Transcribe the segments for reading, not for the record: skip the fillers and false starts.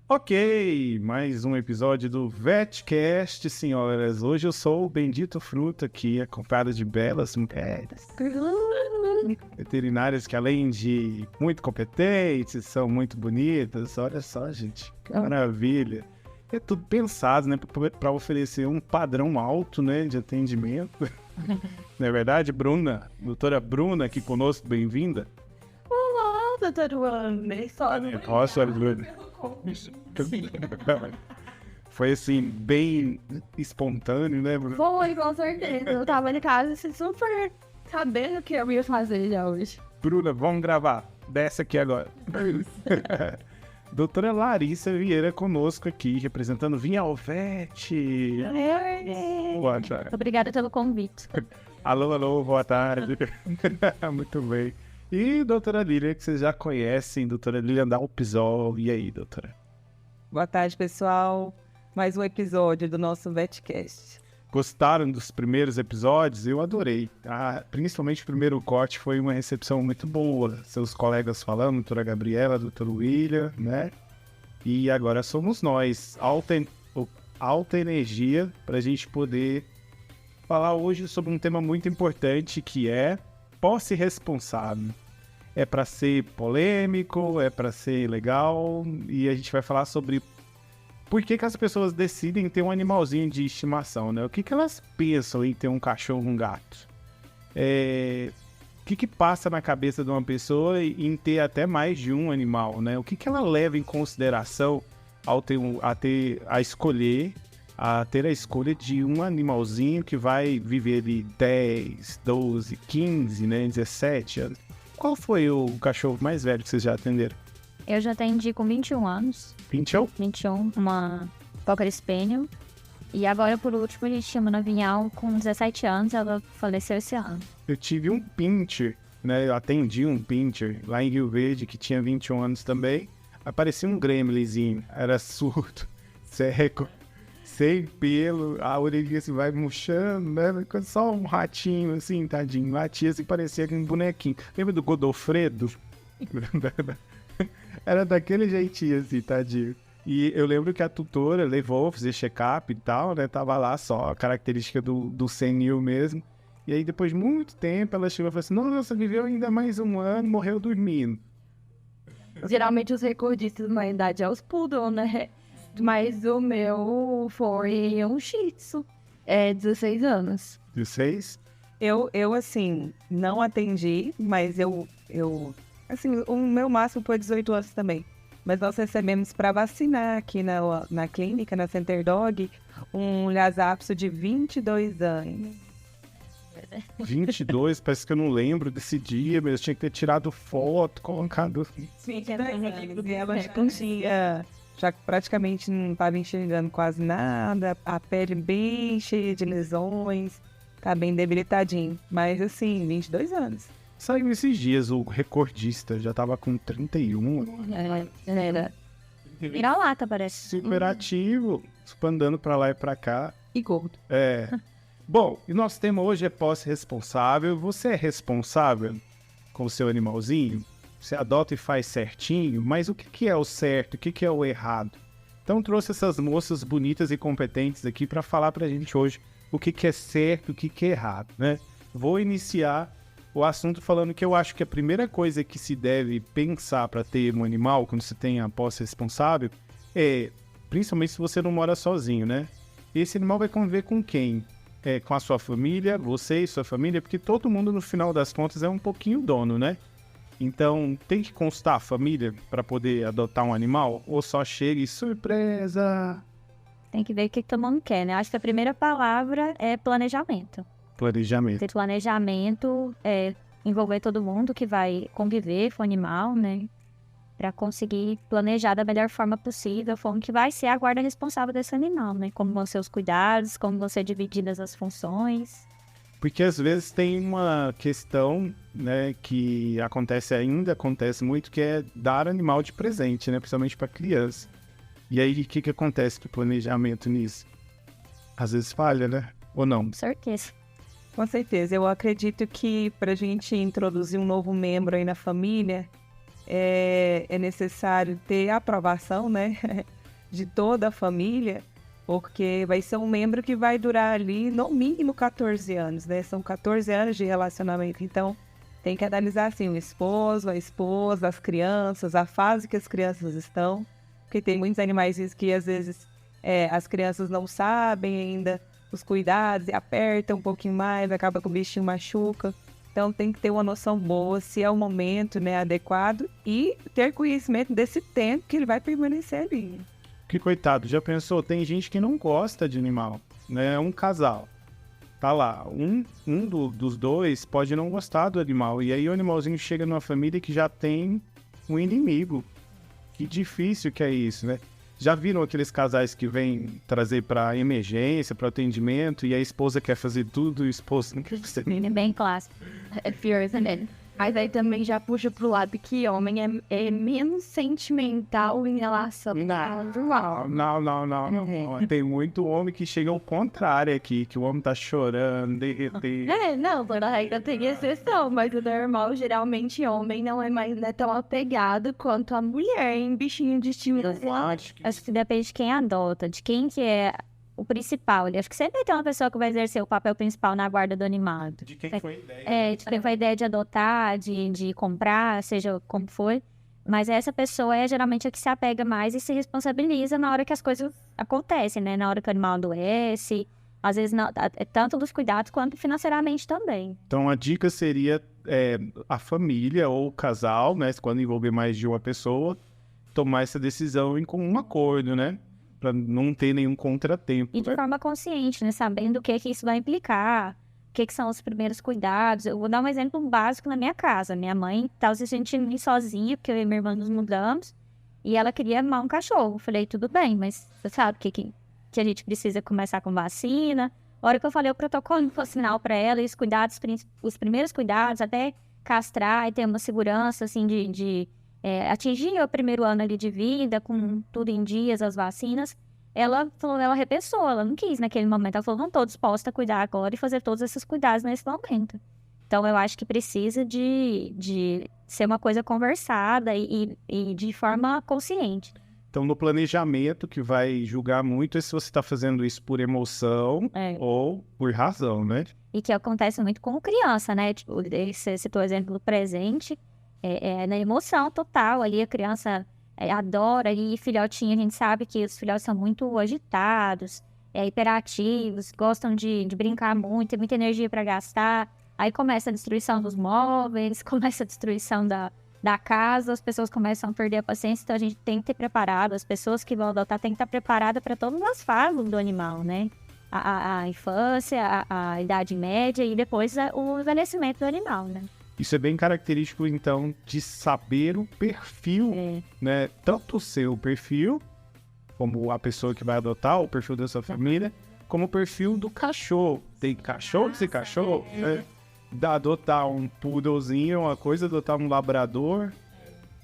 Ok, mais um episódio do VetCast, senhoras. Hoje eu sou o Bendito Fruto aqui, acompanhado de belas mulheres veterinárias que, além de muito competentes, são muito bonitas. Olha só, gente, que maravilha. É tudo pensado, né, para oferecer um padrão alto, né, de atendimento. Não é verdade, Bruna? Doutora Bruna aqui conosco, bem-vinda. Olá, doutor Wander. Nossa, Bruna. Foi assim, bem espontâneo, né, Bruno? Foi, com certeza. Eu tava em casa assim, super sabendo o que eu ia fazer já hoje. Bruna, vamos gravar. Desce aqui agora. Doutora Larissa Vieira conosco aqui, representando Vinhalvete. Boa tarde. Obrigada pelo convite. Alô, boa tarde. Muito bem. E doutora Lília, que vocês já conhecem, doutora Lília Dalpisol. E aí, doutora? Boa tarde, pessoal. Mais um episódio do nosso VetCast. Gostaram dos primeiros episódios? Eu adorei. Principalmente o primeiro corte foi uma recepção muito boa. Seus colegas falando, doutora Gabriela, doutor William, né? E agora somos nós. Alta energia para a gente poder falar hoje sobre um tema muito importante que é posse responsável. É para ser polêmico, é para ser legal, e a gente vai falar sobre por que as pessoas decidem ter um animalzinho de estimação, né? O que elas pensam em ter um cachorro, um gato? O que passa na cabeça de uma pessoa em ter até mais de um animal, né? O que ela leva em consideração ao ter a ter a escolha de um animalzinho que vai viver ali 10, 12, 15, né, 17 anos. Qual foi o cachorro mais velho que vocês já atenderam? Eu já atendi com 21 anos. 21, uma Cocker Spaniel. E agora, por último, a gente tinha uma novinhal com 17 anos, ela faleceu esse ano. Eu tive um Pinscher, né, eu atendi um Pinscher lá em Rio Verde, que tinha 21 anos também. Aparecia um gremlinzinho, era surdo, seco, sem pelo, a orelhinha assim vai murchando, né? Só um ratinho assim, tadinho. Latia assim, parecia um bonequinho. Lembra do Godofredo? Era daquele jeitinho assim, tadinho. E eu lembro que a tutora levou, fazer check-up e tal, né? Tava lá só a característica do senil mesmo. E aí depois de muito tempo ela chegou e falou assim, nossa, viveu ainda mais um ano, morreu dormindo. Geralmente os recordistas na idade é os poodle, né? Mas o meu foi um Shih Tzu, 16 anos. 16? Eu assim, não atendi, mas assim, o meu máximo foi 18 anos também. Mas nós recebemos para vacinar aqui na clínica, na Center Dog, um Lhasa Apso de 22 anos. 22, parece que eu não lembro desse dia, mas eu tinha que ter tirado foto, colocado... Sim, e ela já praticamente não estava enxergando quase nada, a pele bem cheia de lesões, tá bem debilitadinho. Mas assim, 22 anos. Saiu esses dias o recordista, já tava com 31. Era vira-lata, parece. Super ativo, andando pra lá e pra cá. E gordo. Bom, e nosso tema hoje é posse responsável. Você é responsável com o seu animalzinho? Você adota e faz certinho, mas o que é o certo, o que é o errado? Então trouxe essas moças bonitas e competentes aqui para falar pra gente hoje o que é certo, o que é errado, né? Vou iniciar o assunto falando que eu acho que a primeira coisa que se deve pensar para ter um animal, quando você tem a posse responsável, principalmente se você não mora sozinho, né? Esse animal vai conviver com quem? Com a sua família, você e sua família, porque todo mundo no final das contas é um pouquinho dono, né? Então, tem que constar a família para poder adotar um animal? Ou só chega e surpresa? Tem que ver o que todo mundo quer, né? Acho que a primeira palavra é planejamento. Planejamento. Ter planejamento, envolver todo mundo que vai conviver com o animal, né? Para conseguir planejar da melhor forma possível, a forma que vai ser a guarda responsável desse animal, né? Como vão ser os cuidados, como vão ser divididas as funções. Porque às vezes tem uma questão, né, que acontece muito, que é dar animal de presente, né, principalmente para criança. E aí, o que acontece com o planejamento nisso? Às vezes falha, né? Ou não? Com certeza. Com certeza. Eu acredito que para a gente introduzir um novo membro aí na família, é necessário ter a aprovação, né, de toda a família, porque vai ser um membro que vai durar ali no mínimo 14 anos, né? São 14 anos de relacionamento, então tem que analisar assim o esposo, a esposa, as crianças, a fase que as crianças estão, porque tem muitos animais que às vezes as crianças não sabem ainda os cuidados e apertam um pouquinho mais, acaba que o bichinho machuca. Então tem que ter uma noção boa se é o momento, né, adequado e ter conhecimento desse tempo que ele vai permanecer ali. Que coitado, já pensou? Tem gente que não gosta de animal, né? É um casal. Tá lá, dos dois pode não gostar do animal. E aí o animalzinho chega numa família que já tem um inimigo. Que difícil que é isso, né? Já viram aqueles casais que vêm trazer para emergência, para atendimento, e a esposa quer fazer tudo e o esposo não quer fazer nada? É bem clássico. É Furious and Mas aí também já puxa pro lado que homem é menos sentimental em relação ao animal. Não. Tem muito homem que chega ao contrário aqui, que o homem tá chorando, derretendo. Não, toda regra tem exceção, mas o normal, geralmente, homem não é mais tão apegado quanto a mulher em bichinho de estimação. Acho que depende de quem adota, de quem que é o principal. Acho que sempre vai ter uma pessoa que vai exercer o papel principal na guarda do animal. De quem foi a ideia. De quem foi a ideia de adotar, de comprar, seja como for. Mas essa pessoa é geralmente a que se apega mais e se responsabiliza na hora que as coisas acontecem, né? Na hora que o animal adoece. Às vezes, tanto dos cuidados quanto financeiramente também. Então, a dica seria a família ou o casal, né? Quando envolver mais de uma pessoa, tomar essa decisão em comum acordo, né? Para não ter nenhum contratempo. E de forma consciente, né? Sabendo o que isso vai implicar, o que são os primeiros cuidados. Eu vou dar um exemplo básico na minha casa. Minha mãe estava se sentindo sozinha, porque eu e minha irmã nos mudamos, e ela queria amar um cachorro. Eu falei, tudo bem, mas você sabe que a gente precisa começar com vacina. A hora que eu falei o protocolo vacinal para ela, e os primeiros cuidados, até castrar e ter uma segurança, assim, de atingir o primeiro ano ali de vida, com tudo em dias, as vacinas, ela falou, ela repensou, ela não quis naquele momento, ela falou, não estou disposta a cuidar agora e fazer todos esses cuidados nesse momento. Então, eu acho que precisa de ser uma coisa conversada e de forma consciente. Então, no planejamento, que vai julgar muito é se você está fazendo isso por emoção ou por razão, né? E que acontece muito com criança, né? Tipo, você citou o exemplo do presente, na emoção total, ali a criança adora, e filhotinho, a gente sabe que os filhotes são muito agitados, hiperativos, gostam de brincar muito, tem muita energia para gastar, aí começa a destruição dos móveis, começa a destruição da casa, as pessoas começam a perder a paciência, então a gente tem que ter preparado, as pessoas que vão adotar têm que estar preparadas para todas as fases do animal, né? A infância, a idade média e depois o envelhecimento do animal, né? Isso é bem característico, então, de saber o perfil, né? Tanto o seu perfil, como a pessoa que vai adotar, o perfil da sua família, como o perfil do cachorro. Tem cachorro e cachorro, né? Adotar um poodlezinho é uma coisa, adotar um labrador.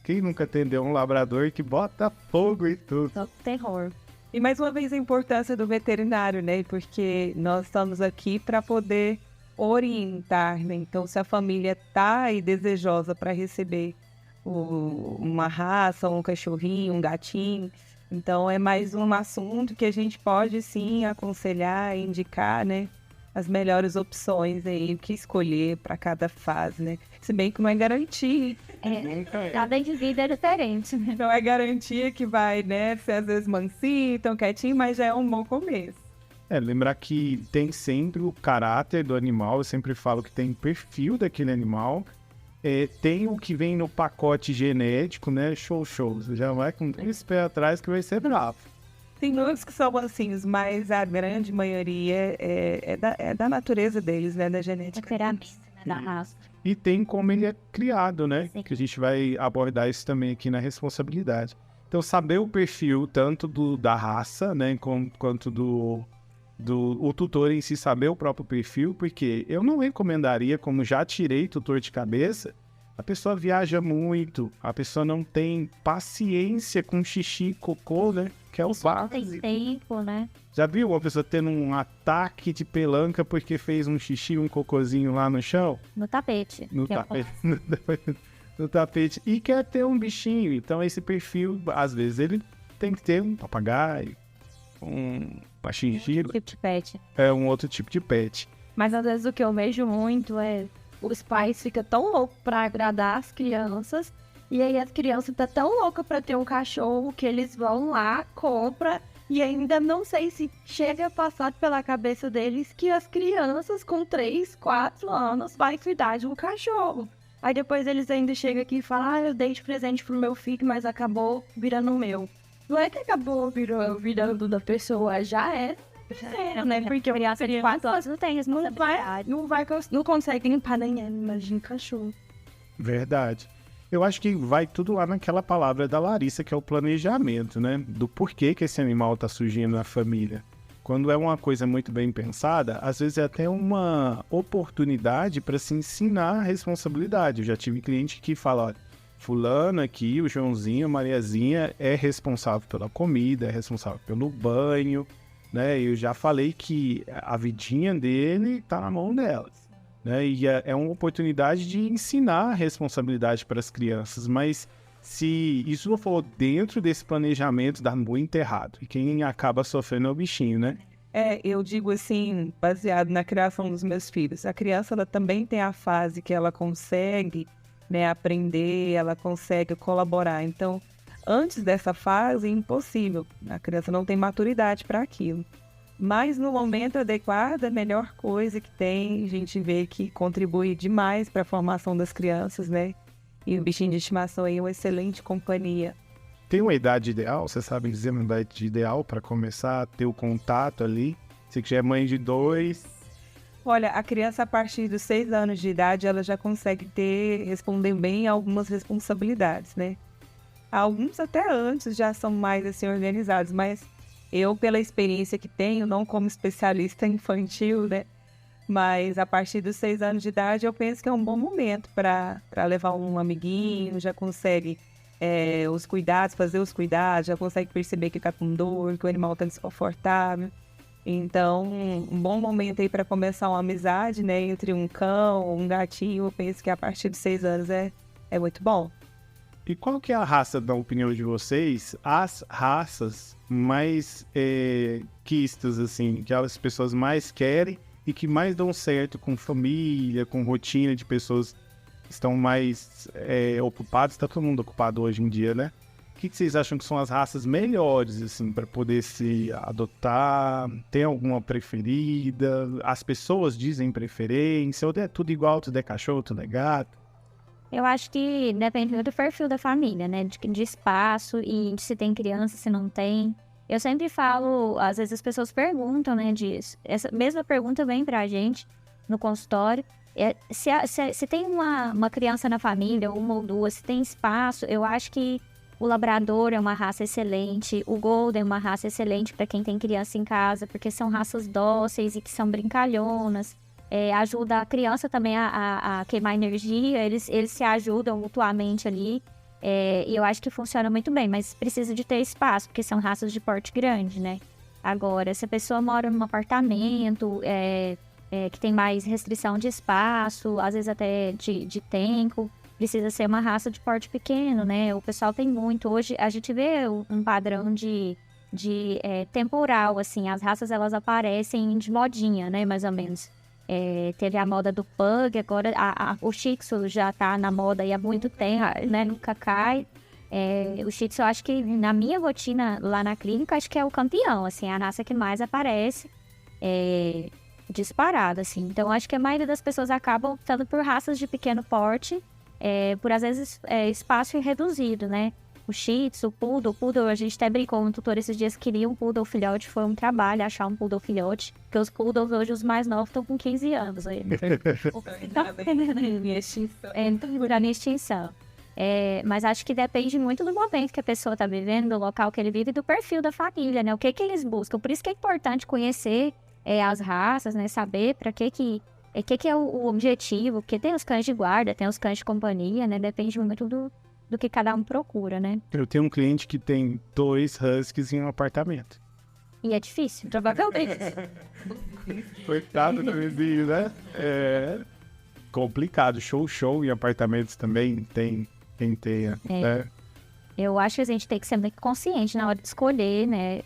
Quem nunca atendeu um labrador que bota fogo e tudo? Só terror. E mais uma vez a importância do veterinário, né? Porque nós estamos aqui para poder orientar, né? Então, se a família está aí desejosa para receber uma raça, um cachorrinho, um gatinho, então é mais um assunto que a gente pode sim aconselhar, indicar, né? As melhores opções aí, o que escolher para cada fase, né? Se bem que não é garantia. Cada indivíduo é diferente, né? Não é garantia que vai, né? Ser às vezes mansinho, tão quietinho, mas já é um bom começo. Lembrar que tem sempre o caráter do animal, eu sempre falo que tem perfil daquele animal, tem o que vem no pacote genético, né? Show. Você já vai com 3 pés atrás que vai ser bravo. Tem muitos que são mansinhos, mas a grande maioria é da natureza deles, né? Da genética. Temperamento, né? Da raça. E tem como ele é criado, né? Sim. Que a gente vai abordar isso também aqui na responsabilidade. Então, saber o perfil tanto da raça, né? Quanto o tutor em si, saber o próprio perfil, porque eu não recomendaria, como já tirei tutor de cabeça, a pessoa viaja muito, a pessoa não tem paciência com xixi e cocô, né? Que é o Tem básico. tempo, né? Já viu uma pessoa tendo um ataque de pelanca porque fez um xixi, um cocôzinho lá no chão? No tapete. No que é o tapete. No tapete. E quer ter um bichinho. Então, esse perfil, às vezes, ele tem que ter um papagaio, uma chinchila, Tipo de pet. um outro tipo de pet. Mas às vezes o que eu vejo muito é os pais ficam tão loucos pra agradar as crianças, e aí as crianças tá tão loucas pra ter um cachorro que eles vão lá, compra, e ainda não sei se chega a passar pela cabeça deles que as crianças com 3, 4 anos vai cuidar de um cachorro. Aí depois eles ainda chegam aqui e falam, eu dei de presente pro meu filho, mas acabou virando o meu. Não é que acabou virando da pessoa, já é. Né? Porque a Criança de 4 anos não tem responsabilidade. não consegue limpar nem ela, imagina cachorro. Verdade. Eu acho que vai tudo lá naquela palavra da Larissa, que é o planejamento, né? Do porquê que esse animal tá surgindo na família. Quando é uma coisa muito bem pensada, às vezes é até uma oportunidade para se ensinar a responsabilidade. Eu já tive cliente que fala, olha, fulano aqui, o Joãozinho, a Mariazinha é responsável pela comida, é responsável pelo banho, né? Eu já falei que a vidinha dele tá na mão delas. Né? E é uma oportunidade de ensinar a responsabilidade para as crianças, mas se isso não for dentro desse planejamento, dá muito errado. E quem acaba sofrendo é o bichinho, né? Eu digo assim, baseado na criação dos meus filhos. A criança, ela também tem a fase que ela consegue, né, aprender, ela consegue colaborar. Então, antes dessa fase, é impossível. A criança não tem maturidade para aquilo. Mas no momento adequado, a melhor coisa que tem, a gente vê que contribui demais para a formação das crianças, né? E o bichinho de estimação aí é uma excelente companhia. Tem uma idade ideal? Você sabe dizer uma idade ideal para começar a ter o contato ali? Você que já é mãe de 2. Olha, a criança a partir dos 6 anos de idade, ela já consegue responder bem a algumas responsabilidades, né? Alguns até antes já são mais assim organizados, mas eu, pela experiência que tenho, não como especialista infantil, né? Mas a partir dos 6 anos de idade, eu penso que é um bom momento para levar um amiguinho, já consegue os cuidados, fazer os cuidados, já consegue perceber que está com dor, que o animal está desconfortável. Então, um bom momento aí para começar uma amizade, né? Entre um cão, um gatinho, eu penso que a partir dos 6 anos é muito bom. E qual que é a raça, na opinião de vocês, as raças mais quistas, assim, que as pessoas mais querem e que mais dão certo com família, com rotina de pessoas que estão mais ocupadas? Está todo mundo ocupado hoje em dia, né? O que vocês acham que são as raças melhores, assim, para poder se adotar? Tem alguma preferida? As pessoas dizem preferência? Ou é tudo igual, tudo é cachorro, tudo é gato? Eu acho que depende muito do perfil da família, né? De espaço e de se tem criança, se não tem. Eu sempre falo, às vezes as pessoas perguntam, né, disso. Essa mesma pergunta vem pra gente no consultório. Se tem uma criança na família, uma ou duas, se tem espaço, eu acho que o labrador é uma raça excelente, o golden é uma raça excelente para quem tem criança em casa, porque são raças dóceis e que são brincalhonas. Ajuda a criança também a queimar energia, eles se ajudam mutuamente ali. E eu acho que funciona muito bem, mas precisa de ter espaço, porque são raças de porte grande, né? Agora, se a pessoa mora num apartamento que tem mais restrição de espaço, às vezes até de tempo, precisa ser uma raça de porte pequeno, né? O pessoal tem muito. Hoje a gente vê um padrão de temporal, assim. As raças, elas aparecem de modinha, né? Mais ou menos. Teve a moda do Pug, agora o Shih Tzu já tá na moda há muito tempo, né? Nunca cai. O Shih Tzu, eu acho que na minha rotina lá na clínica, acho que é o campeão, assim. A raça que mais aparece. Disparada, assim. Então, acho que a maioria das pessoas acabam optando por raças de pequeno porte, por às vezes espaço reduzido, né? O Shih Tzu, o Poodle, a gente até brincou no tutor esses dias, queria um Poodle filhote, foi um trabalho achar um Poodle filhote, porque os Poodles hoje, os mais novos, estão com 15 anos. Está em extinção. Mas acho que depende muito do momento que a pessoa está vivendo, do local que ele vive e do perfil da família, né? O que eles buscam. Por isso que é importante conhecer as raças, né? Saber para que é o objetivo, porque tem os cães de guarda, tem os cães de companhia, né? Depende muito do que cada um procura, né? Eu tenho um cliente que tem 2 huskies em um apartamento. E é difícil, provavelmente. Coitado do vizinho, né? Complicado. Show em apartamentos também tem quem tenha, né? Eu acho que a gente tem que ser muito consciente na hora de escolher, né?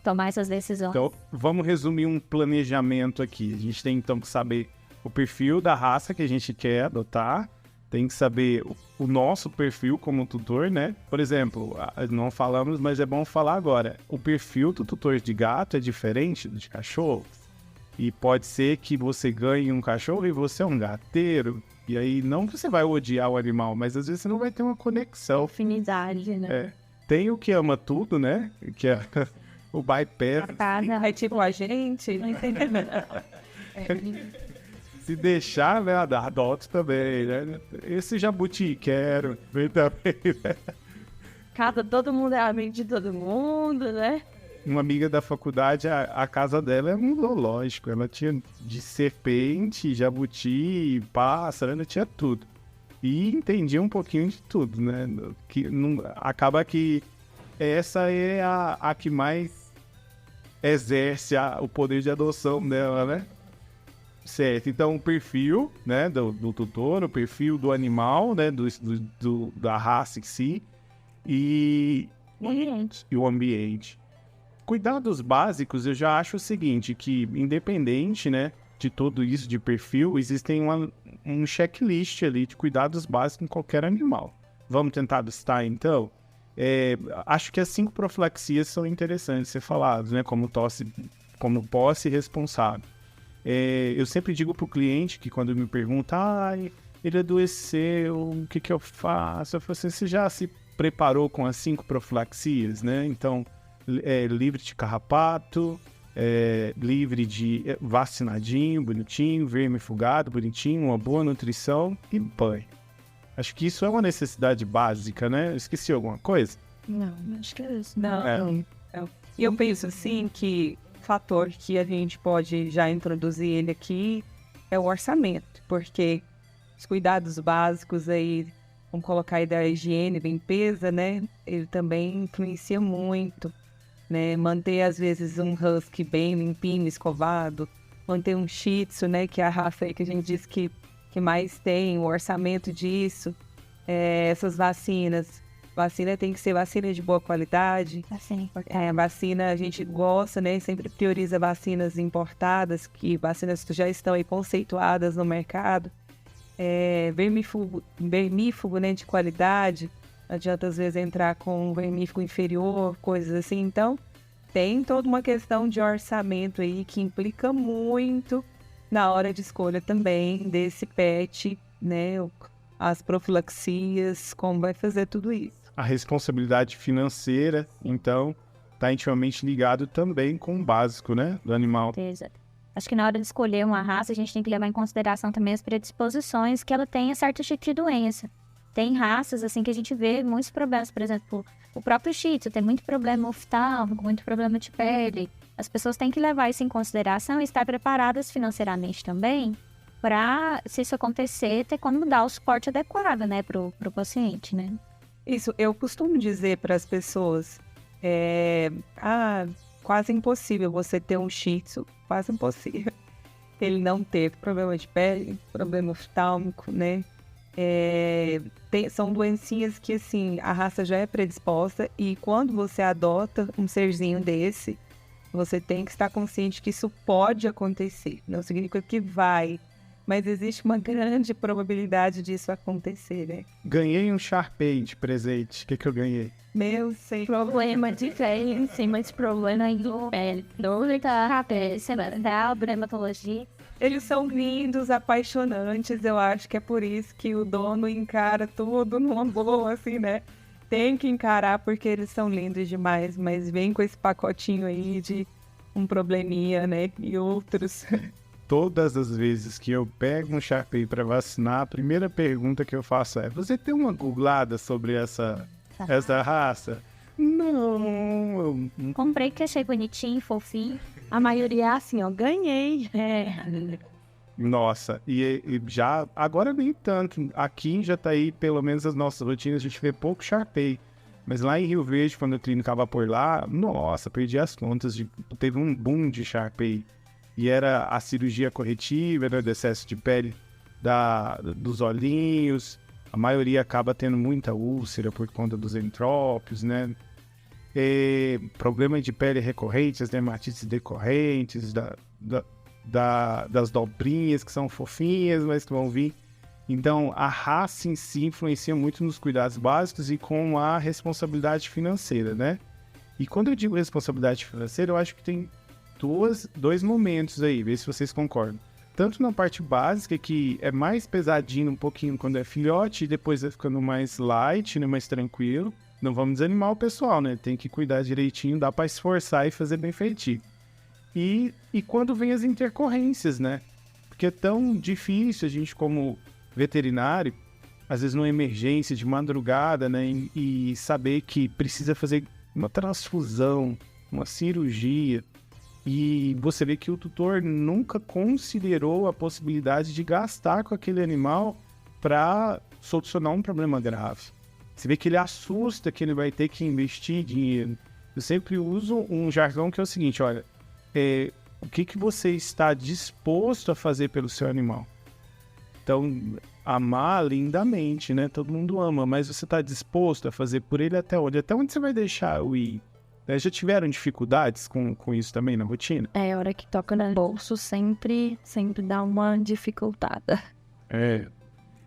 Tomar essas decisões. Então, vamos resumir um planejamento aqui. A gente tem, então, que saber o perfil da raça que a gente quer adotar. Tem que saber o nosso perfil como tutor, né? Por exemplo, não falamos, mas é bom falar agora. O perfil do tutor de gato é diferente do de cachorro. E pode ser que você ganhe um cachorro e você é um gateiro. E aí, não que você vai odiar o animal, mas às vezes você não vai ter uma conexão. Afinidade, né? Tem o que ama tudo, né? Que é o bypass. É tipo a gente, não entendeu? Se deixar, né? Adota também, né? Esse jabuti, quero. Vem também, né? Casa, todo mundo é amigo de todo mundo, né? Uma amiga da faculdade, a casa dela é um zoológico. Ela tinha de serpente, jabuti, pássaro, ela tinha tudo. E entendia um pouquinho de tudo, né? Que não, acaba que essa é a que mais exerce o poder de adoção dela, né? Certo, então o perfil, né, do tutor, o perfil do animal, né, da raça em si e o ambiente. Cuidados básicos, eu já acho o seguinte, que independente, né, de tudo isso de perfil, existem um checklist ali de cuidados básicos em qualquer animal. Vamos tentar listar, então? Acho que as 5 profilaxias são interessantes de ser faladas, né, como posse responsável. Eu sempre digo para o cliente que quando me pergunta, ele adoeceu, o que eu faço? Eu falo assim, você já se preparou com as 5 profilaxias, né? Então, livre de carrapato, livre de vacinadinho, bonitinho, vermifugado, bonitinho, uma boa nutrição e banho. Acho que isso é uma necessidade básica, né? Eu esqueci alguma coisa? Não, acho que é isso. Não. E eu penso assim que fator que a gente pode já introduzir ele aqui é o orçamento, porque os cuidados básicos aí, vamos colocar aí da higiene, limpeza, né? Ele também influencia muito, né? Manter às vezes um husky bem limpinho, escovado, manter um shih tzu, né? Que é a raça aí que a gente diz que mais tem, o orçamento disso, essas vacinas. Vacina tem que ser vacina de boa qualidade. Assim. A vacina a gente gosta, né? Sempre prioriza vacinas importadas, vacinas que já estão aí conceituadas no mercado. Vermífugo, né, de qualidade. Não adianta às vezes entrar com um vermífugo inferior, coisas assim. Então, tem toda uma questão de orçamento aí que implica muito na hora de escolha também desse pet, né? As profilaxias, como vai fazer tudo isso. A responsabilidade financeira, então, está intimamente ligado também com o básico, né, do animal. Certeza. Acho que na hora de escolher uma raça, a gente tem que levar em consideração também as predisposições que ela tenha certo tipo de doença. Tem raças, assim, que a gente vê muitos problemas. Por exemplo, o próprio Shih Tzu tem muito problema oftálmico, muito problema de pele. As pessoas têm que levar isso em consideração e estar preparadas financeiramente também para, se isso acontecer, ter como dar o suporte adequado, né, pro paciente, né? Isso, eu costumo dizer para as pessoas, quase impossível você ter um Shih Tzu, quase impossível. Ele não ter problema de pele, problema oftálmico, né? São doencinhas que, assim, a raça já é predisposta e quando você adota um serzinho desse, você tem que estar consciente que isso pode acontecer. Não significa que vai, mas existe uma grande probabilidade disso acontecer, né? Ganhei um Shar-Pei de presente. O que eu ganhei? Meu Senhor. Problema de pele em cima de problema do pele. Dor da pele, da dermatologia. Eles são lindos, apaixonantes. Eu acho que é por isso que o dono encara tudo numa boa, assim, né? Tem que encarar porque eles são lindos demais, mas vem com esse pacotinho aí de um probleminha, né? E outros. Todas as vezes que eu pego um Shar-Pei para vacinar, a primeira pergunta que eu faço é: você tem uma googlada sobre essa raça? Não. Comprei que achei bonitinho, fofinho. A maioria é assim, ó, ganhei. Nossa, e já, agora nem tanto. Aqui já tá aí, pelo menos as nossas rotinas, a gente vê pouco Shar-Pei. Mas lá em Rio Verde, quando eu clinicava por lá, nossa, perdi as contas. Teve um boom de Shar-Pei. E era a cirurgia corretiva, era o excesso de pele dos olhinhos, a maioria acaba tendo muita úlcera por conta dos entrópios, né? Problemas de pele recorrentes, as dermatites decorrentes, das dobrinhas que são fofinhas, mas que vão vir. Então, a raça em si influencia muito nos cuidados básicos e com a responsabilidade financeira, né? E quando eu digo responsabilidade financeira, eu acho que tem dois momentos aí, vê se vocês concordam. Tanto na parte básica, que é mais pesadinho um pouquinho quando é filhote, e depois vai ficando mais light, né, mais tranquilo. Não vamos desanimar o pessoal, né? Tem que cuidar direitinho, dá para esforçar e fazer bem feitinho. E quando vem as intercorrências, né? Porque é tão difícil a gente, como veterinário, às vezes numa emergência de madrugada, né? E saber que precisa fazer uma transfusão, uma cirurgia. E você vê que o tutor nunca considerou a possibilidade de gastar com aquele animal para solucionar um problema grave. Você vê que ele assusta que ele vai ter que investir dinheiro. Eu sempre uso um jargão que é o seguinte, olha, o que você está disposto a fazer pelo seu animal? Então, amar lindamente, né? Todo mundo ama, mas você está disposto a fazer por ele até onde? Até onde você vai deixar o ir? Já tiveram dificuldades com isso também na rotina? A hora que toca no bolso sempre dá uma dificultada.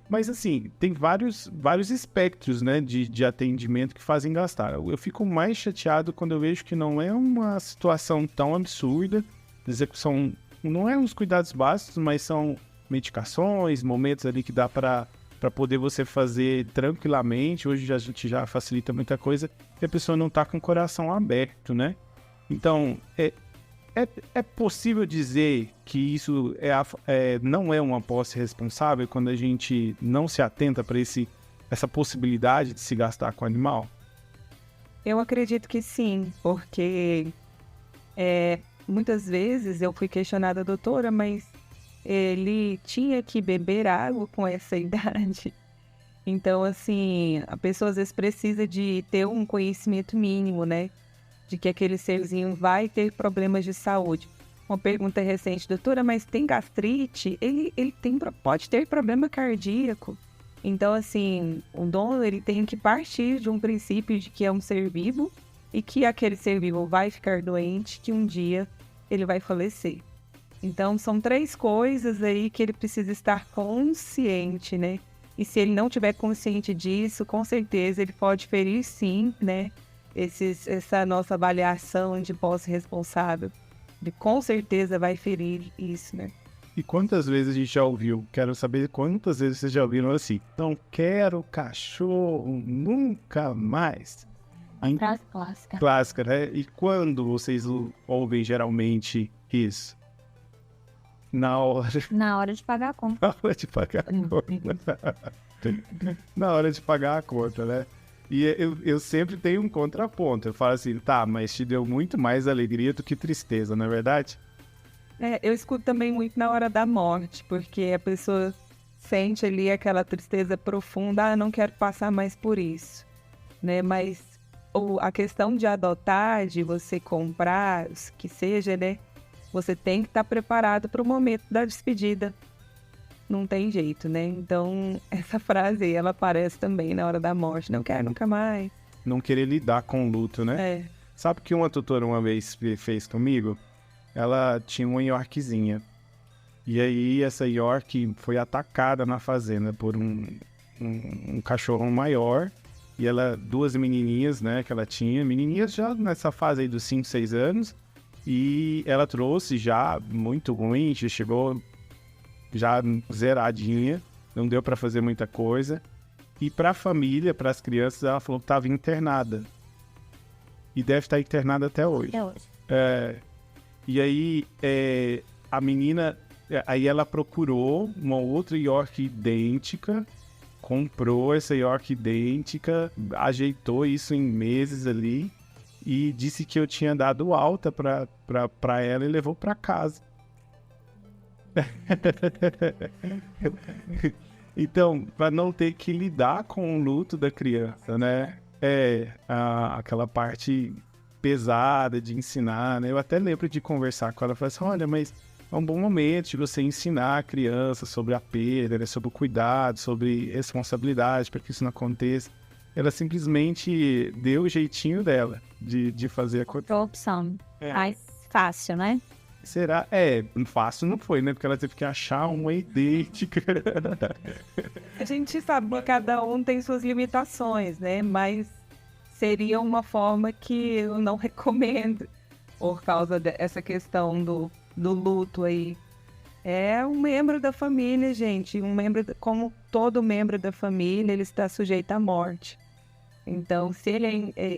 Mas assim, tem vários espectros, né, de atendimento que fazem gastar. Eu fico mais chateado quando eu vejo que não é uma situação tão absurda. Execução não é uns cuidados básicos, mas são medicações, momentos ali que dá para poder você fazer tranquilamente. Hoje a gente já facilita muita coisa e a pessoa não está com o coração aberto, né? Então, é possível dizer que isso não é uma posse responsável quando a gente não se atenta para essa possibilidade de se gastar com o animal? Eu acredito que sim, porque muitas vezes eu fui questionada, doutora, mas ele tinha que beber água com essa idade. Então, assim, a pessoa às vezes precisa de ter um conhecimento mínimo, né? De que aquele serzinho vai ter problemas de saúde. Uma pergunta recente, doutora, mas tem gastrite? Ele pode ter problema cardíaco. Então, assim, o dono ele tem que partir de um princípio de que é um ser vivo e que aquele ser vivo vai ficar doente, que um dia ele vai falecer. Então, são 3 coisas aí que ele precisa estar consciente, né? E se ele não tiver consciente disso, com certeza ele pode ferir sim, né? Essa nossa avaliação de posse responsável. Ele com certeza vai ferir isso, né? E quantas vezes a gente já ouviu? Quero saber quantas vezes vocês já ouviram assim. Não quero cachorro nunca mais. Frase clássica. Clássica, né? E quando vocês ouvem geralmente isso? Na hora de pagar a conta. Na hora de pagar a conta. Na hora de pagar a conta, né? E eu sempre tenho um contraponto. Eu falo assim, tá, mas te deu muito mais alegria do que tristeza, não é verdade? Eu escuto também muito na hora da morte, porque a pessoa sente ali aquela tristeza profunda, não quero passar mais por isso, né? Mas a questão de adotar, de você comprar, que seja, né? Você tem que estar preparado para o momento da despedida. Não tem jeito, né? Então, essa frase aí, ela aparece também na hora da morte. Não quero nunca mais. Não querer lidar com o luto, né? Sabe o que uma tutora uma vez fez comigo? Ela tinha uma Yorkzinha. E aí, essa York foi atacada na fazenda por um cachorro maior. E ela, 2 menininhas, né, que ela tinha. Menininhas já nessa fase aí dos 5, 6 anos. E ela trouxe já muito ruim, já chegou já zeradinha, não deu para fazer muita coisa. E para a família, para as crianças, ela falou que estava internada. E deve estar internada até hoje. Até hoje. E aí, a menina, aí ela procurou uma outra York idêntica, comprou essa York idêntica, ajeitou isso em meses ali. E disse que eu tinha dado alta pra ela e levou pra casa. Então, para não ter que lidar com o luto da criança, né? Aquela parte pesada de ensinar, né? Eu até lembro de conversar com ela e falar assim, olha, mas é um bom momento de você ensinar a criança sobre a perda, né, sobre o cuidado, sobre responsabilidade, para que isso não aconteça. Ela simplesmente deu o jeitinho dela de fazer acontecer. Outra opção. Mais fácil, né? Será? Fácil não foi, né? Porque ela teve que achar uma idêntica. A gente sabe que cada um tem suas limitações, né? Mas seria uma forma que eu não recomendo por causa dessa questão do luto aí. É um membro da família, gente. Como todo membro da família, ele está sujeito à morte. Então, se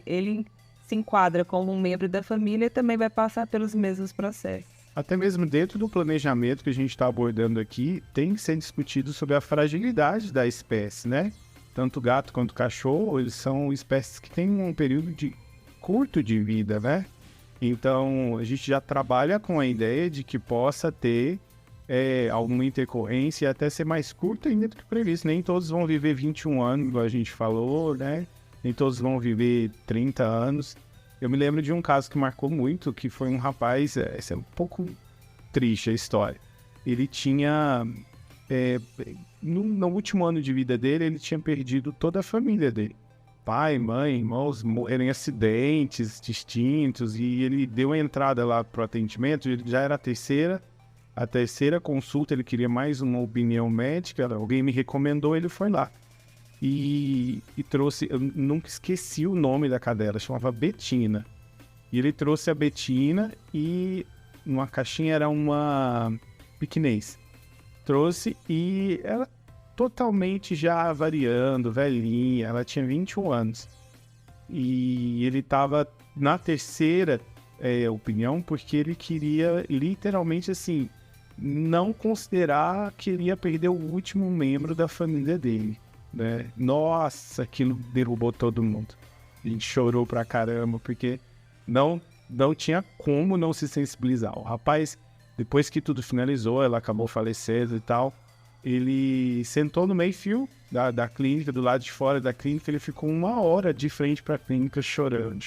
ele se enquadra como um membro da família, também vai passar pelos mesmos processos. Até mesmo dentro do planejamento que a gente está abordando aqui, tem que ser discutido sobre a fragilidade da espécie, né? Tanto o gato quanto o cachorro, eles são espécies que têm um período curto de vida, né? Então, a gente já trabalha com a ideia de que possa ter alguma intercorrência e até ser mais curto ainda do que previsto. Nem todos vão viver 21 anos, igual a gente falou, né? Nem todos vão viver 30 anos. Eu me lembro de um caso que marcou muito, que foi um rapaz, esse é um pouco triste a história. Ele tinha, no último ano de vida dele, ele tinha perdido toda a família dele. Pai, mãe, irmãos morreram em acidentes distintos e ele deu a entrada lá pro atendimento, ele já era a terceira consulta, ele queria mais uma opinião médica, alguém me recomendou, ele foi lá. E trouxe, eu nunca esqueci o nome da cadela, chamava Betina. E ele trouxe a Betina e numa caixinha era uma piquinês. Trouxe e ela totalmente já variando, velhinha, ela tinha 21 anos. E ele estava na terceira opinião porque ele queria literalmente assim, não considerar que ele ia perder o último membro da família dele. Né? Nossa, aquilo derrubou todo mundo. A gente chorou pra caramba, porque não tinha como não se sensibilizar. O rapaz, depois que tudo finalizou, ela acabou falecendo e tal, ele sentou no meio-fio da clínica, do lado de fora da clínica, ele ficou 1 hora de frente pra clínica chorando.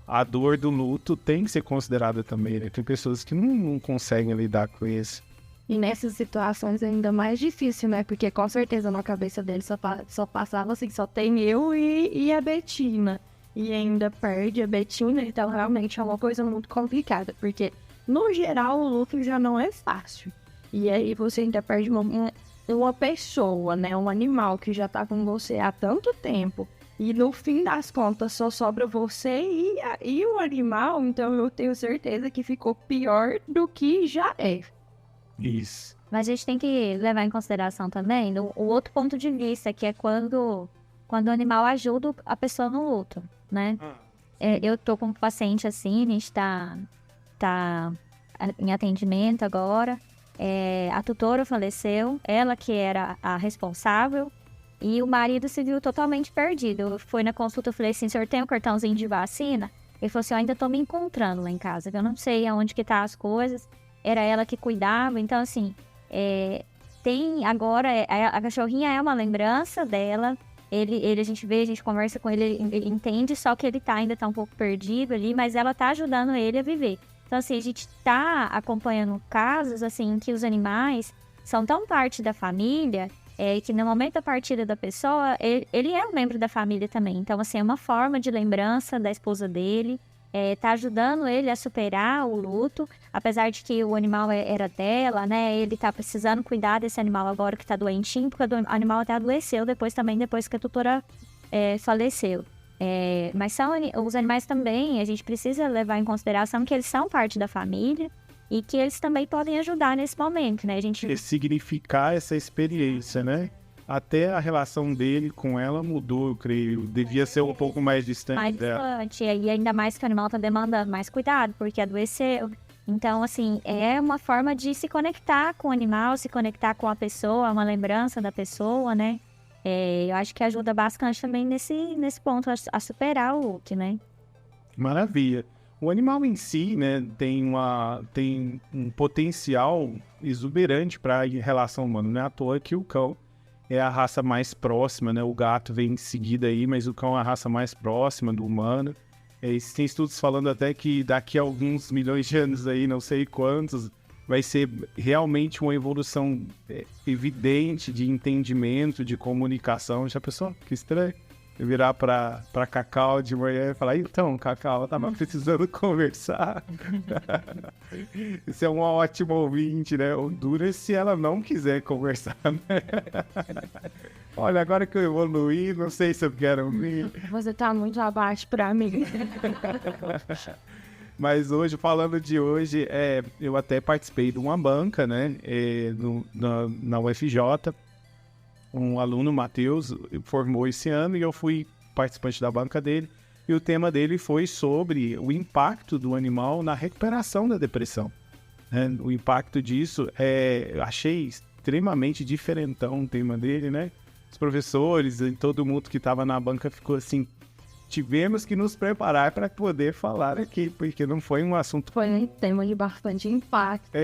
A dor do luto tem que ser considerada também, né? Tem pessoas que não conseguem lidar com isso. E nessas situações é ainda mais difícil, né? Porque com certeza na cabeça dele só passava assim, só tem eu e a Betina. E ainda perde a Betina, então realmente é uma coisa muito complicada. Porque, no geral, o luto já não é fácil. E aí você ainda perde uma pessoa, né? Um animal que já tá com você há tanto tempo. E no fim das contas só sobra você e o animal. Então eu tenho certeza que ficou pior do que já é. Isso. Mas a gente tem que levar em consideração também o outro ponto de vista, que é quando o animal ajuda a pessoa no luto, né? Eu tô com um paciente assim, a gente tá em atendimento agora. A tutora faleceu, ela que era a responsável, e o marido se viu totalmente perdido. Eu fui na consulta, eu falei assim, o senhor tem um cartãozinho de vacina? Ele falou assim, eu ainda tô me encontrando lá em casa, eu não sei aonde que tá as coisas. Era ela que cuidava, então assim, tem agora, a cachorrinha é uma lembrança dela, a gente vê, a gente conversa com ele entende, só que ele ainda tá um pouco perdido ali, mas ela tá ajudando ele a viver. Então assim, a gente tá acompanhando casos, assim, que os animais são tão parte da família, que no momento da partida da pessoa, ele é um membro da família também. Então assim, é uma forma de lembrança da esposa dele, tá ajudando ele a superar o luto, apesar de que o animal era dela, né? Ele tá precisando cuidar desse animal agora que tá doentinho, porque o animal até adoeceu depois que a tutora faleceu. Mas os animais também, a gente precisa levar em consideração que eles são parte da família e que eles também podem ajudar nesse momento, né? A gente ressignificar essa experiência, né? Até a relação dele com ela mudou, eu creio. Devia ser um pouco mais distante dela. Distante, e ainda mais que o animal tá demandando mais cuidado, porque adoeceu. Então, assim, é uma forma de se conectar com o animal, se conectar com a pessoa, uma lembrança da pessoa, né? Eu acho que ajuda bastante também nesse ponto, a superar o luto, né? Maravilha. O animal em si, né, tem um potencial exuberante para a relação humana. Não é à toa que o cão é a raça mais próxima, né? O gato vem em seguida aí, mas o cão é a raça mais próxima do humano. Existem estudos falando até que daqui a alguns milhões de anos aí, não sei quantos, vai ser realmente uma evolução evidente de entendimento, de comunicação. Já pensou? Que estranho. Eu virar pra Cacau de manhã e falar, então, Cacau, eu tava precisando conversar. Isso é uma ótima ouvinte, né? O duro é se ela não quiser conversar, né? Olha, agora que eu evoluí, não sei se eu quero ouvir. Você tá muito abaixo pra mim. Mas hoje, falando de hoje, eu até participei de uma banca, né? Na UFJ. Um aluno, Matheus, formou esse ano e eu fui participante da banca dele. E o tema dele foi sobre o impacto do animal na recuperação da depressão. O impacto disso, achei extremamente diferentão o tema dele, né? Os professores e todo mundo que estava na banca ficou assim, tivemos que nos preparar para poder falar aqui, porque não foi um assunto... Foi um tema de bastante impacto.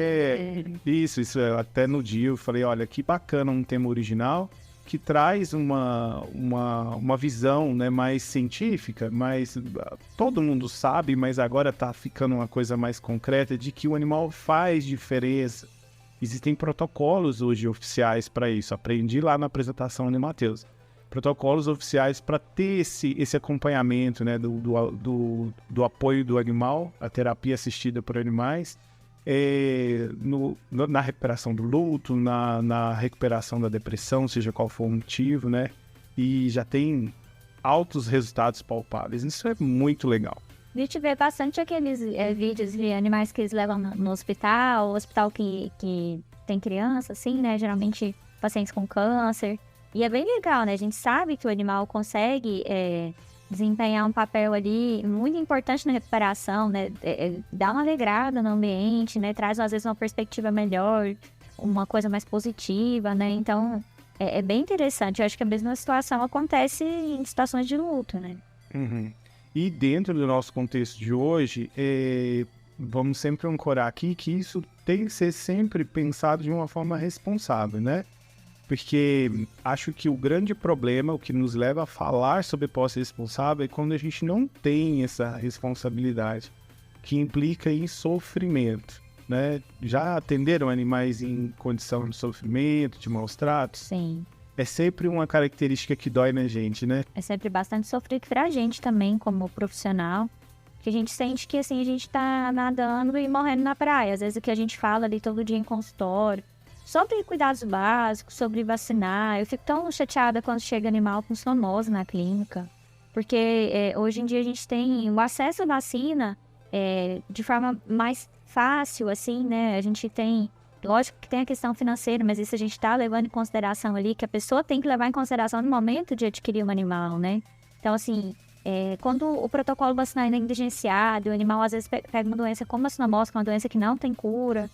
Isso, até no dia eu falei, olha, que bacana um tema original, que traz uma visão, né, mais científica, mas todo mundo sabe, mas agora está ficando uma coisa mais concreta, de que o animal faz diferença. Existem protocolos hoje oficiais para isso, aprendi lá na apresentação de Matheus. Protocolos oficiais para ter esse acompanhamento, né, do apoio do animal, a terapia assistida por animais, na recuperação do luto, na recuperação da depressão, seja qual for o motivo, né? E já tem altos resultados palpáveis. Isso é muito legal. A gente vê bastante aqueles vídeos de animais que eles levam no hospital que tem criança, assim, né? Geralmente pacientes com câncer. E é bem legal, né? A gente sabe que o animal consegue desempenhar um papel ali muito importante na recuperação, né? Dá uma alegrada no ambiente, né? Traz, às vezes, uma perspectiva melhor, uma coisa mais positiva, né? Então, é bem interessante. Eu acho que a mesma situação acontece em situações de luto, né? Uhum. E dentro do nosso contexto de hoje, vamos sempre ancorar aqui que isso tem que ser sempre pensado de uma forma responsável, né? Porque acho que o grande problema, o que nos leva a falar sobre posse responsável, é quando a gente não tem essa responsabilidade, que implica em sofrimento, né? Já atenderam animais em condição de sofrimento, de maus tratos? Sim. É sempre uma característica que dói na gente, né? É sempre bastante sofrido pra gente também, como profissional. Que a gente sente que, assim, a gente tá nadando e morrendo na praia. Às vezes o que a gente fala ali todo dia em consultório, sobre cuidados básicos, sobre vacinar. Eu fico tão chateada quando chega animal com zoonose na clínica. Porque hoje em dia a gente tem o acesso à vacina de forma mais fácil, assim, né? A gente tem... Lógico que tem a questão financeira, mas isso a gente está levando em consideração ali, que a pessoa tem que levar em consideração no momento de adquirir um animal, né? Então, assim, quando o protocolo vacinal é negligenciado, o animal às vezes pega uma doença como a cinomose, que é uma doença que não tem cura,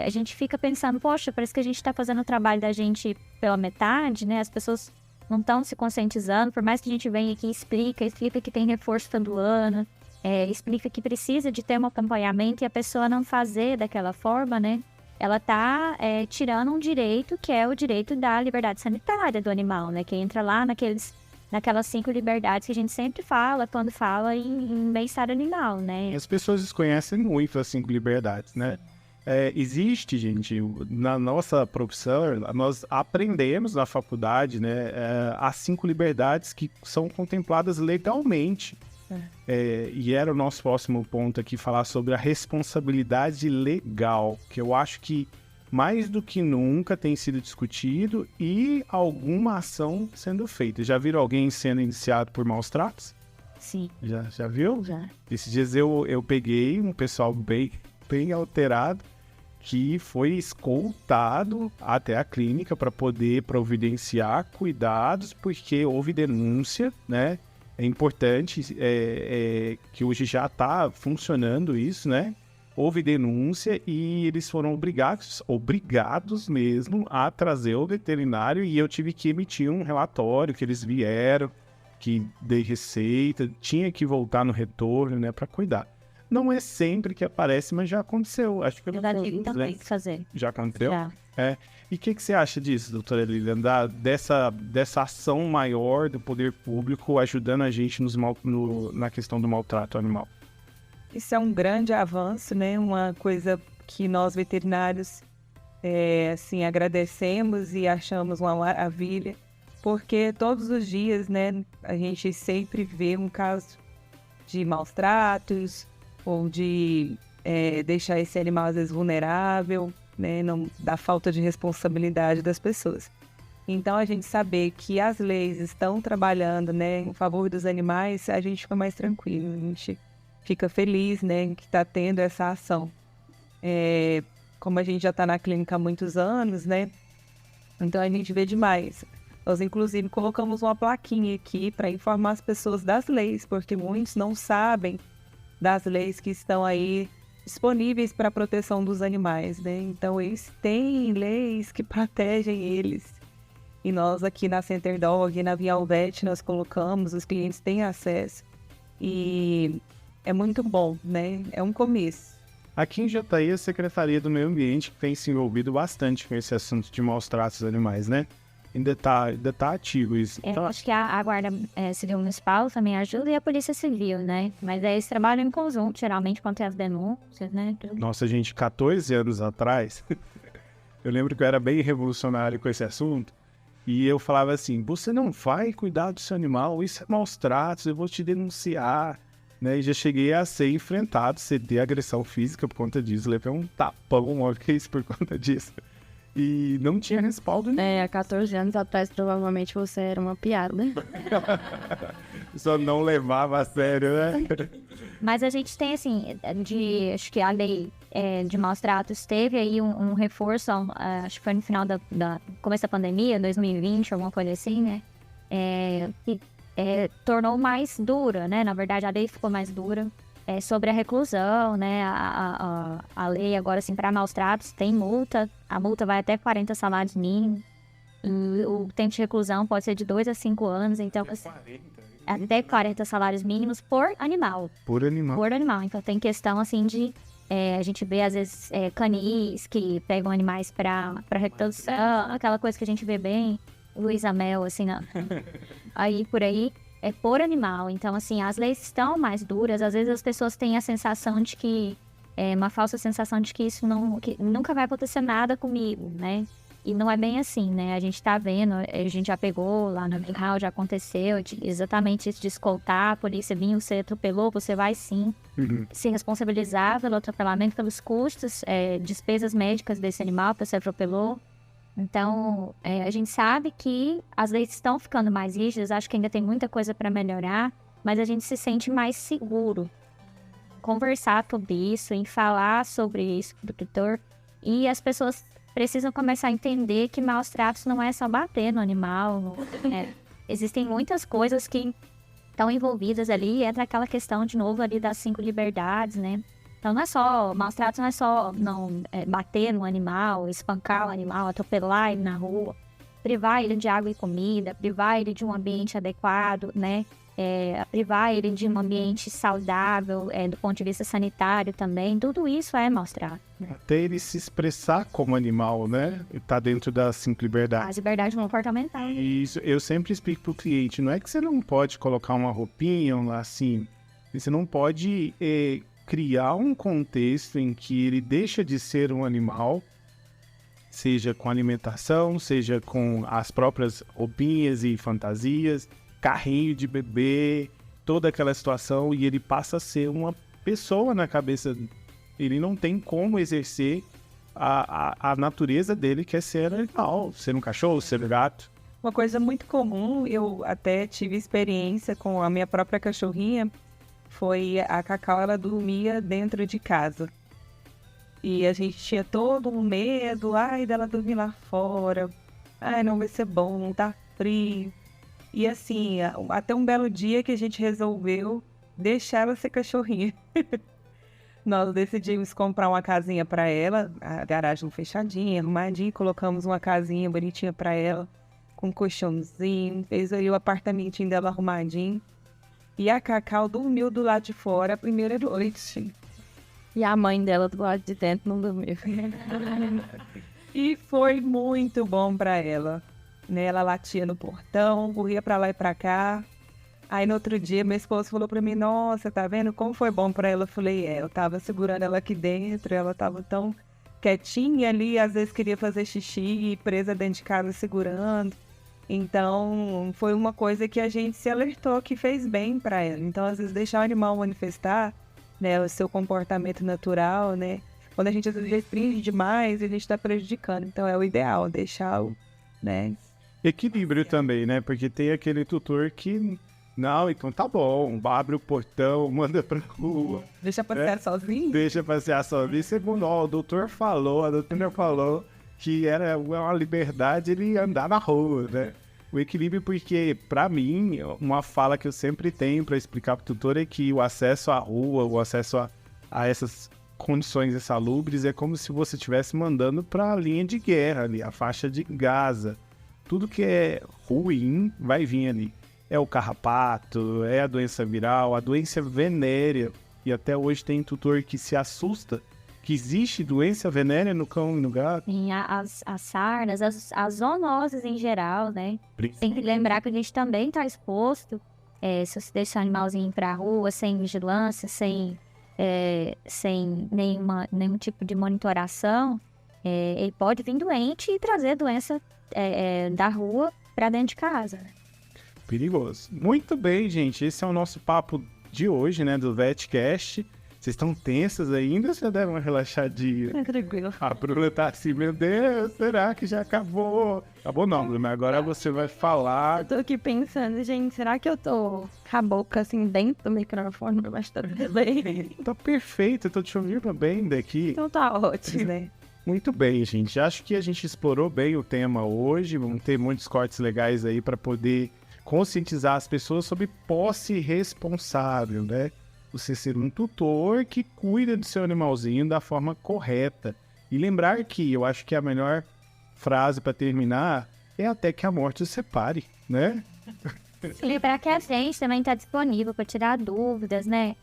a gente fica pensando, poxa, parece que a gente está fazendo o trabalho da gente pela metade, né? As pessoas não estão se conscientizando, por mais que a gente venha aqui e explica que tem reforço todo ano, explica que precisa de ter um acompanhamento e a pessoa não fazer daquela forma, né? Ela está tirando um direito que é o direito da liberdade sanitária do animal, né? Que entra lá naquelas 5 liberdades que a gente sempre fala quando fala em bem-estar animal, né? As pessoas desconhecem muito as 5 liberdades, né? Existe, gente, na nossa profissão, nós aprendemos na faculdade, né? As 5 liberdades que são contempladas legalmente. E era o nosso próximo ponto aqui, falar sobre a responsabilidade legal, que eu acho que mais do que nunca tem sido discutido e alguma ação sendo feita. Já viram alguém sendo indiciado por maus tratos? Sim. Já viu? Já. Esses dias eu peguei um pessoal bem alterado que foi escoltado até a clínica para poder providenciar cuidados, porque houve denúncia, né? É importante que hoje já está funcionando isso, né? Houve denúncia e eles foram obrigados mesmo a trazer o veterinário, e eu tive que emitir um relatório que eles vieram, que dei receita, tinha que voltar no retorno, né, para cuidar. Não é sempre que aparece, mas já aconteceu. Acho que Eu já tive também que fazer. já aconteceu? Já. E o que você acha disso, doutora Lilian? Dessa ação maior do poder público ajudando a gente na questão do maltrato animal? Isso é um grande avanço, né? Uma coisa que nós veterinários assim, agradecemos e achamos uma maravilha, porque todos os dias, né, a gente sempre vê um caso de maus tratos ou de deixar esse animal às vezes vulnerável, né, da falta de responsabilidade das pessoas. Então, a gente saber que as leis estão trabalhando, né, em favor dos animais, a gente fica mais tranquilo, a gente fica feliz, né, que está tendo essa ação. Como a gente já está na clínica há muitos anos, né, então a gente vê demais. Nós, inclusive, colocamos uma plaquinha aqui para informar as pessoas das leis, porque muitos não sabem das leis que estão aí disponíveis para a proteção dos animais, né? Então, eles têm leis que protegem eles. E nós aqui na Center Dog e na Vialvet, nós colocamos, os clientes têm acesso. E é muito bom, né? É um começo. Aqui em Jataí, a Secretaria do Meio Ambiente tem se envolvido bastante com esse assunto de maus tratos animais, né? Ainda tá ativo isso. Eu acho que a Guarda Civil Municipal também ajuda e a Polícia Civil, né? Mas eles trabalham em conjunto, geralmente, quando tem as denúncias, né? Nossa, gente, 14 anos atrás, eu lembro que eu era bem revolucionário com esse assunto, e eu falava assim, você não vai cuidar do seu animal, isso é maus tratos, eu vou te denunciar, né? E já cheguei a ser enfrentado, ceder agressão física por conta disso, levei um tapão, uma vez por conta disso. E não tinha respaldo nenhum. Há 14 anos atrás, provavelmente você era uma piada. Só não levava a sério, né? Mas a gente tem, assim, acho que a lei de maus tratos teve aí um reforço, acho que foi no final começo da pandemia, 2020, alguma coisa assim, né? Que tornou mais dura, né? Na verdade, a lei ficou mais dura. Sobre a reclusão, né? A lei agora, assim, para maus tratos tem multa. A multa vai até 40 salários mínimos. E o tempo de reclusão pode ser de 2 a 5 anos. Então, até 40 salários mínimos por animal. Por animal. Por animal. Então, tem questão, assim, de... a gente vê, às vezes, canis que pegam animais para reprodução. Aquela coisa que a gente vê bem. Luísa Mel, assim, aí, por aí. É por animal. Então, assim, as leis estão mais duras. Às vezes as pessoas têm a sensação de que... uma falsa sensação de que isso que nunca vai acontecer nada comigo, né? E não é bem assim, né? A gente tá vendo, a gente já pegou lá no Hall, já aconteceu exatamente isso de escoltar, a polícia vinha, você atropelou, você vai sim se responsabilizar pelo atropelamento, pelos custos, despesas médicas desse animal que você atropelou. Então, a gente sabe que as leis estão ficando mais rígidas, acho que ainda tem muita coisa para melhorar, mas a gente se sente mais seguro em conversar sobre isso, em falar sobre isso com o tutor, e as pessoas precisam começar a entender que maus tratos não é só bater no animal, existem muitas coisas que estão envolvidas ali, entra aquela questão de novo ali das 5 liberdades, né? Então, não é só, maus tratos não é só bater no animal, espancar o animal, atropelar ele na rua, privar ele de água e comida, privar ele de um ambiente adequado, né? Privar ele de um ambiente saudável, do ponto de vista sanitário também. Tudo isso é maus tratos. Até ele se expressar como animal, né? Tá dentro das 5 liberdades. As liberdades comportamentais. Isso, eu sempre explico pro cliente, não é que você não pode colocar uma roupinha assim, você não pode... criar um contexto em que ele deixa de ser um animal, seja com alimentação, seja com as próprias roupinhas e fantasias, carrinho de bebê, toda aquela situação, e ele passa a ser uma pessoa na cabeça. Ele não tem como exercer a natureza dele, que é ser animal, ser um cachorro, ser um gato. Uma coisa muito comum, eu até tive experiência com a minha própria cachorrinha, foi a Cacau, ela dormia dentro de casa. E a gente tinha todo um medo, dela dormir lá fora. Não vai ser bom, tá frio. E assim, até um belo dia que a gente resolveu deixar ela ser cachorrinha. Nós decidimos comprar uma casinha para ela, a garagem fechadinha, arrumadinha, colocamos uma casinha bonitinha para ela, com um colchãozinho, fez ali o apartamentinho dela arrumadinho. E a Cacau dormiu do lado de fora a primeira noite. E a mãe dela do lado de dentro não dormiu. E foi muito bom pra ela. Né? Ela latia no portão, corria pra lá e pra cá. Aí no outro dia, meu esposo falou pra mim, nossa, tá vendo como foi bom pra ela? Eu falei, eu tava segurando ela aqui dentro, ela tava tão quietinha ali, às vezes queria fazer xixi, presa dentro de casa segurando. Então, foi uma coisa que a gente se alertou que fez bem pra ela. Então, às vezes, deixar o animal manifestar, né, o seu comportamento natural, né? Quando a gente, às vezes, restringe demais, a gente tá prejudicando. Então, é o ideal, deixar o, né? Equilíbrio também, né? Porque tem aquele tutor que... Não, então tá bom, abre o portão, manda pra rua. Deixa passear sozinho? Deixa passear sozinho. Segundo, o doutor falou, a doutora falou que era uma liberdade ele andar na rua, né? O equilíbrio, porque, pra mim, uma fala que eu sempre tenho pra explicar pro tutor é que o acesso à rua, o acesso a essas condições insalubres é como se você estivesse mandando pra linha de guerra ali, a faixa de Gaza. Tudo que é ruim vai vir ali. É o carrapato, é a doença viral, a doença venérea. E até hoje tem tutor que se assusta que existe doença venérea no cão e no gato. Sim, as sarnas, as zoonoses em geral, né? Tem que lembrar que a gente também está exposto, se você deixar o animalzinho para a rua, sem vigilância, sem nenhum tipo de monitoração, ele pode vir doente e trazer doença da rua para dentro de casa. Perigoso. Muito bem, gente. Esse é o nosso papo de hoje, né? Do VetCast. Vocês estão tensas ainda ou já deram uma relaxadinha? Tranquilo. A Bruna tá assim, meu Deus, será que já acabou? Acabou não, Bruna. Agora você vai falar. Eu tô aqui pensando, gente, será que eu tô com a boca assim dentro do microfone? Mas tá tudo bem. Tá perfeito, eu tô te ouvindo bem daqui. Então tá ótimo. Né? Muito bem, gente. Acho que a gente explorou bem o tema hoje. Vamos ter muitos cortes legais aí para poder conscientizar as pessoas sobre posse responsável, né? Você ser um tutor que cuida do seu animalzinho da forma correta. E lembrar que eu acho que a melhor frase para terminar é até que a morte os separe, né? Lembrar que a gente também está disponível para tirar dúvidas, né?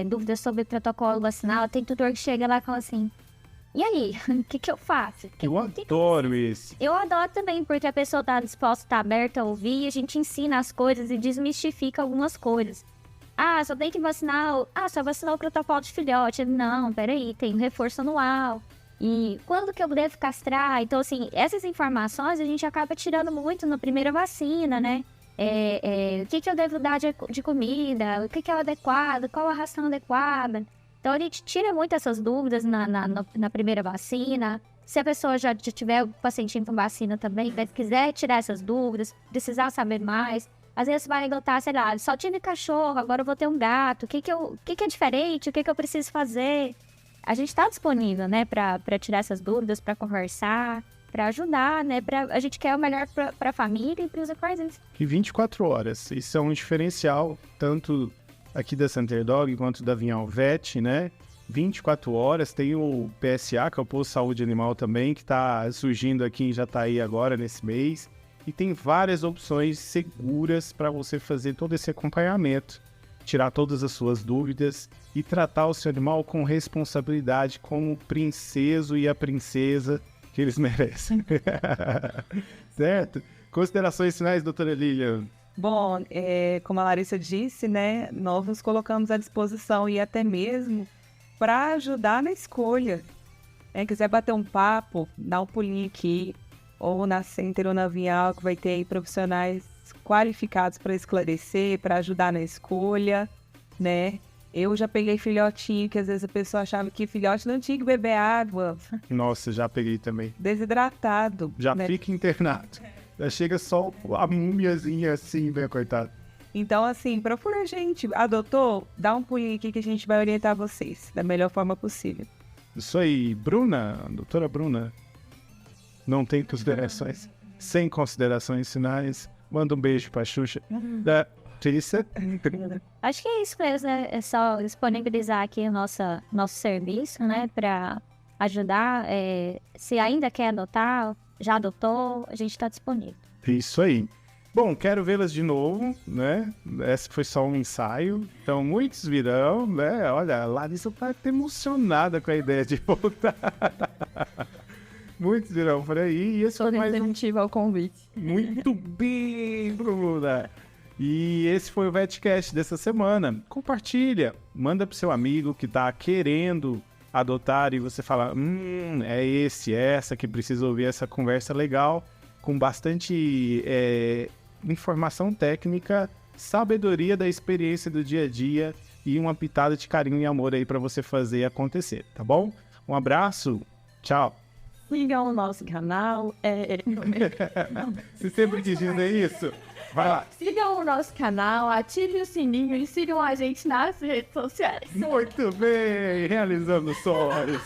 Dúvidas sobre o protocolo vacinal. Tem tutor que chega lá e fala assim, e aí, o que eu faço? Eu adoro esse. Eu adoro também, porque a pessoa está disposta, está aberta a ouvir, e a gente ensina as coisas e desmistifica algumas coisas. Ah, só tem que vacinar, só vacinar o protocolo de filhote. Não, peraí, tem um reforço anual. E quando que eu devo castrar? Então, assim, essas informações a gente acaba tirando muito na primeira vacina, né? O que eu devo dar de comida, o que é o adequado, qual a ração adequada. Então, a gente tira muito essas dúvidas na primeira vacina. Se a pessoa já tiver o pacientinho com vacina também, quiser tirar essas dúvidas, precisar saber mais, às vezes vai adotar, sei lá, só tive cachorro, agora eu vou ter um gato, o que é diferente, o que eu preciso fazer? A gente está disponível, né, para tirar essas dúvidas, para conversar, para ajudar, né, a gente quer o melhor para a família e para os equazinhos. E 24 horas, isso é um diferencial, tanto aqui da Center Dog quanto da Vinhal Vet, né? 24 horas, tem o PSA, que é o Posto Saúde Animal também, que está surgindo aqui, já está aí agora nesse mês. E tem várias opções seguras para você fazer todo esse acompanhamento, tirar todas as suas dúvidas e tratar o seu animal com responsabilidade, como o princeso e a princesa que eles merecem. Certo? Considerações finais, doutora Lilian? Bom, como a Larissa disse, né, nós nos colocamos à disposição e até mesmo para ajudar na escolha. Quiser bater um papo, dá um pulinho aqui, ou na Center ou na Vinhal, que vai ter aí profissionais qualificados para esclarecer, para ajudar na escolha, né? Eu já peguei filhotinho, que às vezes a pessoa achava que filhote não tinha que beber água. Nossa, já peguei também. Desidratado. Já né? fica internado. Já chega só a múmiazinha assim, né, coitado. Então, assim, procura a gente. Adotou? Dá um pulinho aqui que a gente vai orientar vocês da melhor forma possível. Isso aí, Bruna, doutora Bruna, não tem considerações? Sem considerações finais, manda um beijo pra Xuxa. Da Trícia. Acho que é isso mesmo, né? É só disponibilizar aqui o nosso serviço, né? Para ajudar. Se ainda quer adotar, já adotou, a gente está disponível. Isso aí. Bom, quero vê-las de novo, né? Esse foi só um ensaio. Então, muitos virão, né? Olha, a Larissa tá até emocionada com a ideia de voltar. Muitos virão por aí. E esse Sou foi mais um... receptiva ao convite. Muito bem, Bruna! E esse foi o VetCast dessa semana. Compartilha, manda pro seu amigo que tá querendo adotar e você fala, é essa que precisa ouvir essa conversa legal, com bastante informação técnica, sabedoria da experiência do dia a dia e uma pitada de carinho e amor aí para você fazer acontecer, tá bom? Um abraço, tchau! Sigam o nosso canal. Você sempre dizendo isso? Vai lá! Sigam o nosso canal, ative o sininho e sigam a gente nas redes sociais. Muito bem! Realizando sonhos!